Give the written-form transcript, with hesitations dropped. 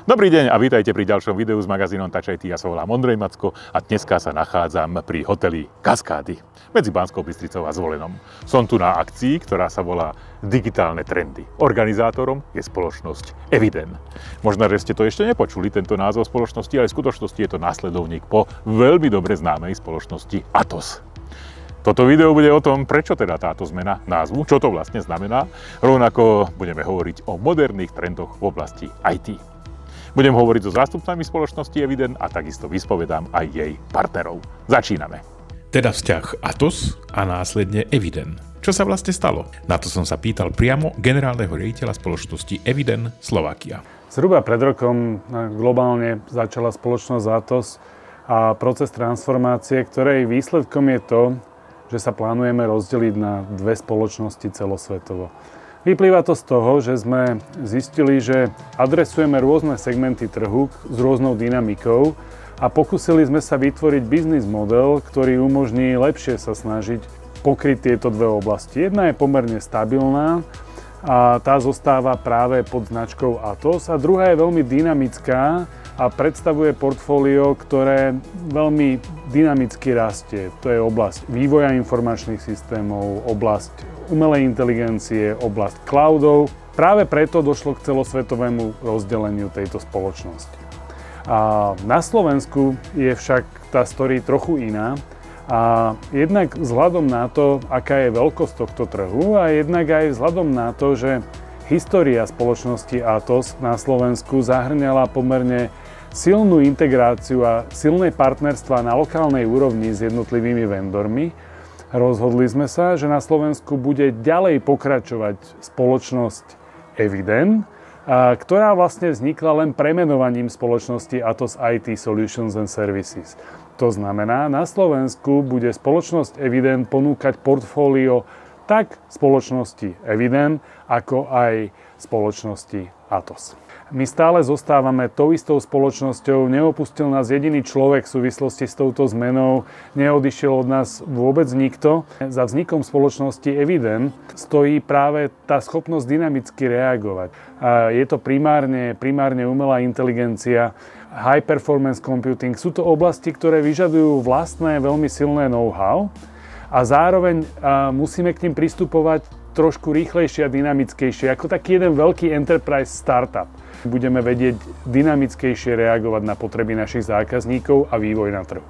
Dobrý deň a vítajte pri ďalšom videu s magazínom Touch IT. Ja sa volám Ondrej Macko a dneska sa nachádzam pri hoteli Kaskády medzi Banskou Bystricou a Zvolenom. Som tu na akcii, ktorá sa volá Digitálne trendy. Organizátorom je spoločnosť Eviden. Možno, že ste to ešte nepočuli, tento názov spoločnosti, ale v skutočnosti je to následovník po veľmi dobre známej spoločnosti Atos. Toto video bude o tom, prečo teda táto zmena názvu, čo to vlastne znamená. Rovnako budeme hovoriť o moderných trendoch v oblasti IT. Budem hovoriť so zástupcami spoločnosti Eviden a takisto vyspovedám aj jej partnerov. Začíname. Teda vzťah Atos a následne Eviden. Čo sa vlastne stalo? Na to som sa pýtal priamo generálneho riaditeľa spoločnosti Eviden Slovakia. Zhruba pred rokom globálne začala spoločnosť Atos a proces transformácie, ktorej výsledkom je to, že sa plánujeme rozdeliť na dve spoločnosti celosvetovo. Vyplýva to z toho, že sme zistili, že adresujeme rôzne segmenty trhu s rôznou dynamikou a pokúsili sme sa vytvoriť biznis model, ktorý umožní lepšie sa snažiť pokryť tieto dve oblasti. Jedna je pomerne stabilná a tá zostáva práve pod značkou Atos a druhá je veľmi dynamická a predstavuje portfólio, ktoré veľmi dynamicky rastie. To je oblasť vývoja informačných systémov, oblasť umelej inteligencie, oblasť cloudov. Práve preto došlo k celosvetovému rozdeleniu tejto spoločnosti. A na Slovensku je však tá story trochu iná. A jednak vzhľadom na to, aká je veľkosť tohto trhu a jednak aj vzhľadom na to, že história spoločnosti Atos na Slovensku zahŕňala pomerne silnú integráciu a silné partnerstvá na lokálnej úrovni s jednotlivými vendormi, rozhodli sme sa, že na Slovensku bude ďalej pokračovať spoločnosť Eviden, ktorá vlastne vznikla len premenovaním spoločnosti Atos IT Solutions and Services. To znamená, na Slovensku bude spoločnosť Eviden ponúkať portfólio tak spoločnosti Eviden, ako aj spoločnosti Atos. My stále zostávame tou istou spoločnosťou, neopustil nás jediný človek v súvislosti s touto zmenou, neodišiel od nás vôbec nikto. Za vznikom spoločnosti Eviden stojí práve tá schopnosť dynamicky reagovať. Je to primárne umelá inteligencia, high performance computing. Sú to oblasti, ktoré vyžadujú vlastné veľmi silné know-how a zároveň musíme k nim pristupovať trošku rýchlejšie a dynamickejšie, ako taký jeden veľký enterprise startup. Budeme vedieť dynamickejšie reagovať na potreby našich zákazníkov a vývoj na trhu.